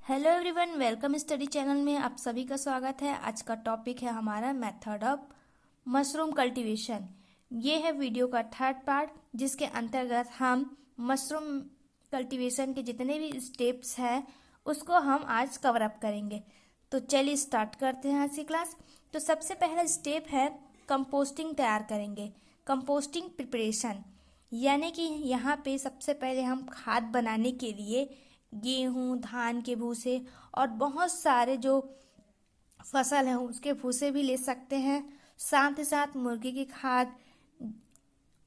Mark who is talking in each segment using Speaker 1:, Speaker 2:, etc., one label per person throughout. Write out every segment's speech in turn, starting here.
Speaker 1: Hello everyone, welcome study channel में आप सभी का स्वागत है। आज का टॉपिक है हमारा मेथड ऑफ मशरूम कल्टीवेशन। ये है वीडियो का थर्ड पार्ट, जिसके अंतर्गत हम मशरूम कल्टीवेशन के जितने भी स्टेप्स हैं उसको हम आज कवर अप करेंगे। तो चलिए स्टार्ट करते हैं आज की क्लास। तो सबसे पहला स्टेप है कंपोस्टिंग तैयार करेंगे। कंपोस्टिंग प्रिपरेशन यानी कि यहाँ पे सबसे पहले हम खाद बनाने के लिए गेहूं, धान के भूसे और बहुत सारे जो फसल हैं उसके भूसे भी ले सकते हैं। साथ ही साथ मुर्गी की खाद,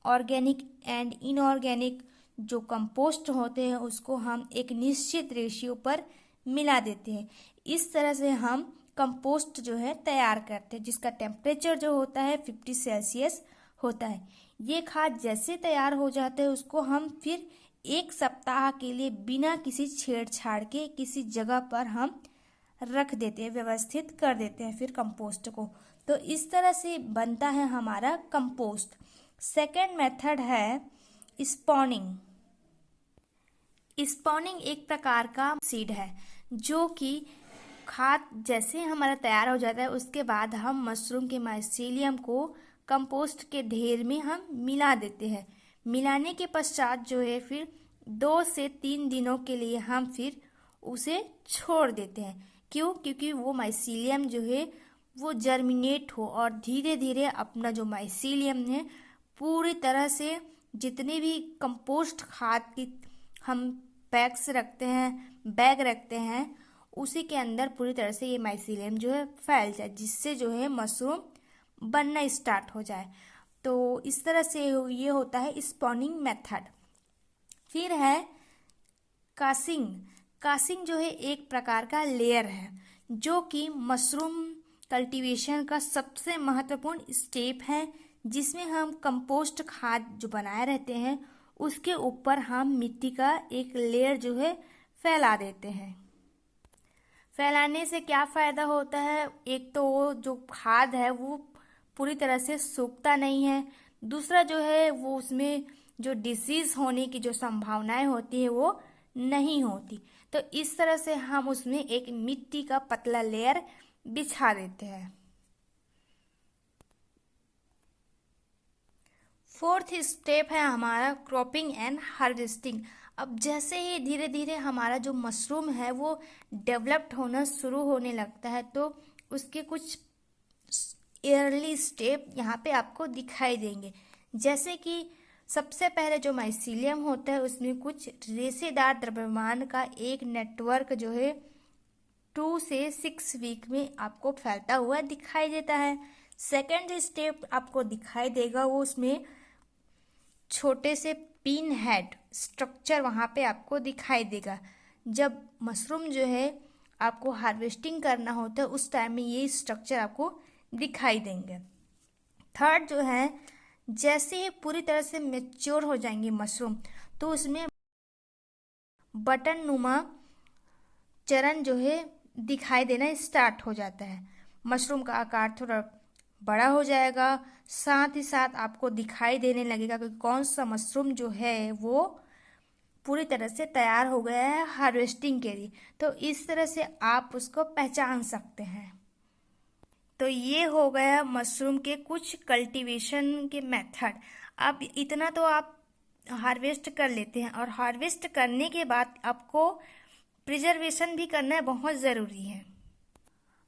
Speaker 1: ऑर्गेनिक एंड इनऑर्गेनिक जो कंपोस्ट होते हैं उसको हम एक निश्चित रेशियो पर मिला देते हैं। इस तरह से हम कंपोस्ट जो है तैयार करते हैं, जिसका टेम्परेचर जो होता है 50 सेल्सियस होता है। ये खाद जैसे तैयार हो जाते हैं उसको हम फिर 1 सप्ताह के लिए बिना किसी छेड़छाड़ के किसी जगह पर हम रख देते हैं, व्यवस्थित कर देते हैं फिर कंपोस्ट को। तो इस तरह से बनता है हमारा कंपोस्ट। सेकेंड मेथड है स्पॉनिंग। स्पॉनिंग एक प्रकार का सीड है जो कि खाद जैसे हमारा तैयार हो जाता है उसके बाद हम मशरूम के माइसीलियम को कंपोस्ट के ढेर में हम मिला देते हैं। मिलाने के पश्चात जो है फिर 2 से 3 दिनों के लिए हम फिर उसे छोड़ देते हैं। क्यों? क्योंकि वो माइसीलियम जो है वो जर्मिनेट हो और धीरे धीरे अपना जो माइसीलियम है पूरी तरह से जितने भी कंपोस्ट खाद की हम बैग्स रखते हैं, बैग रखते हैं, उसी के अंदर पूरी तरह से ये माइसीलियम जो है फैल जाए, जिससे जो है मशरूम बनना स्टार्ट हो जाए। तो इस तरह से ये होता है स्पॉनिंग मेथड। फिर है कासिंग। कासिंग जो है एक प्रकार का लेयर है जो कि मशरूम कल्टीवेशन का सबसे महत्वपूर्ण स्टेप है, जिसमें हम कंपोस्ट खाद जो बनाए रहते हैं उसके ऊपर हम मिट्टी का एक लेयर जो है फैला देते हैं। फैलाने से क्या फायदा होता है? एक तो वो जो खाद है वो पूरी तरह से सूखता नहीं है, दूसरा जो है वो उसमें जो डिसीज होने की जो संभावनाएं होती है वो नहीं होती। तो इस तरह से हम उसमें एक मिट्टी का पतला लेयर बिछा देते हैं। फोर्थ स्टेप है हमारा क्रॉपिंग एंड हार्वेस्टिंग। अब जैसे ही धीरे धीरे हमारा जो मशरूम है वो डेवलप्ड होना शुरू होने लगता है तो उसके कुछ अर्ली स्टेप यहाँ पे आपको दिखाई देंगे। जैसे कि सबसे पहले जो माइसीलियम होता है उसमें कुछ रेशेदार द्रव्यमान का एक नेटवर्क जो है 2 से 6 वीक में आपको फैलता हुआ दिखाई देता है। सेकेंड स्टेप आपको दिखाई देगा वो उसमें छोटे से पिन हेड स्ट्रक्चर वहाँ पे आपको दिखाई देगा। जब मशरूम जो है आपको हार्वेस्टिंग करना होता है उस टाइम में ये स्ट्रक्चर आपको दिखाई देंगे। थर्ड जो है, जैसे ही पूरी तरह से मैच्योर हो जाएंगे मशरूम तो उसमें बटन नुमा चरण जो है दिखाई देना स्टार्ट हो जाता है। मशरूम का आकार थोड़ा बड़ा हो जाएगा, साथ ही साथ आपको दिखाई देने लगेगा कि कौन सा मशरूम जो है वो पूरी तरह से तैयार हो गया है हार्वेस्टिंग के लिए। तो इस तरह से आप उसको पहचान सकते हैं। तो ये हो गया मशरूम के कुछ कल्टीवेशन के मेथड। अब इतना तो आप हार्वेस्ट कर लेते हैं और हार्वेस्ट करने के बाद आपको प्रिजर्वेशन भी करना बहुत ज़रूरी है।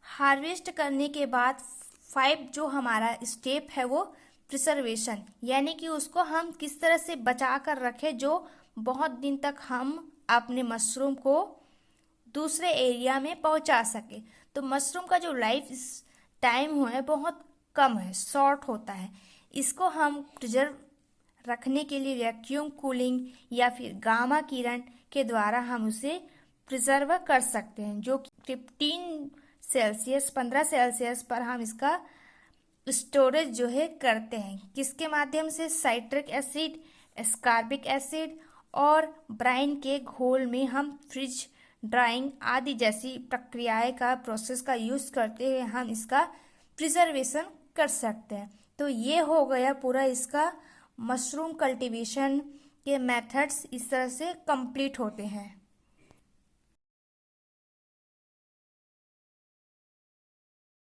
Speaker 1: हार्वेस्ट करने के बाद 5 जो हमारा स्टेप है वो प्रिजर्वेशन, यानी कि उसको हम किस तरह से बचा कर रखें जो बहुत दिन तक हम अपने मशरूम को दूसरे एरिया में पहुंचा सके। तो मशरूम का जो लाइफ टाइम है बहुत कम है, शॉर्ट होता है। इसको हम प्रिजर्व रखने के लिए वैक्यूम कूलिंग या फिर गामा किरण के द्वारा हम उसे प्रिजर्व कर सकते हैं, जो 15 सेल्सियस पर हम इसका स्टोरेज जो है करते हैं। किसके माध्यम से? साइट्रिक एसिड, एस्कॉर्बिक एसिड और ब्राइन के घोल में हम फ्रिज ड्राइंग आदि जैसी प्रक्रियाएं का प्रोसेस का यूज करते हुए हम इसका प्रिजर्वेशन कर सकते हैं। तो ये हो गया पूरा इसका मशरूम कल्टीवेशन के मेथड्स इस तरह से कंप्लीट होते हैं।